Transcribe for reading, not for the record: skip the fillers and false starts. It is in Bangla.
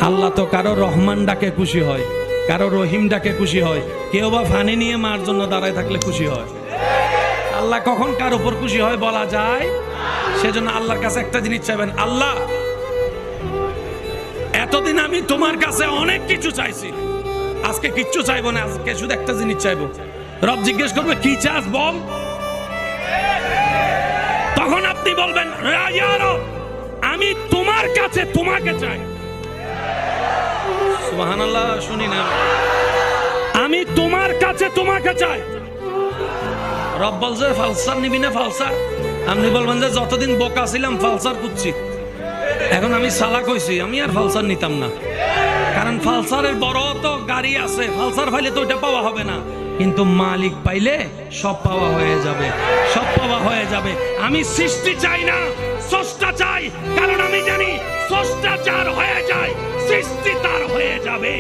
আল্লাহ তো কারো রহমান ডাকে খুশি হয়, কারো রহিম ডাকে খুশি হয়, কেউ বা ফানি নিয়ে মার জন্য দাঁড়ায় থাকলে খুশি হয়। আল্লাহ কখন কার উপর খুশি হয় বলা যায়। সেজন্য আল্লাহর কাছে একটা জিনিস চাইবেন, আল্লাহ এতদিন আমি তোমার কাছে অনেক কিছু চাইছি, আজকে কিচ্ছু চাইবো না, আজকে শুধু একটা জিনিস চাইবো। রব জিজ্ঞেস করবে কি চাস বল, তখন আপনি বলবেন ইয়া রব আমি তোমার কাছে তোমাকে চাই। সুবহানাল্লাহ, শুনি না, আমি তোমার কাছে তোমাকে চাই। রব বলছে ফালসার নিবি না ফালসার? আপনি বলবেন যে যতদিন বোকা ছিলাম ফালসার খুঁজছি, এখন আমি চালাক হইছি, আমি আর ফালসার নিতাম না। কারণ ফালসারের বড় তো গাড়ি আছে, ফালসার পাইলে তো ওইটা পাওয়া হবে না, কিন্তু মালিক পাইলে সব পাওয়া হয়ে যাবে, সব পাওয়া হয়ে যাবে। আমি সৃষ্টি চাই না, স্রষ্টা চাই, কারণ আমি জানি স্রষ্টা যার হয়ে যায় সৃষ্টি তার হয়ে যাবে।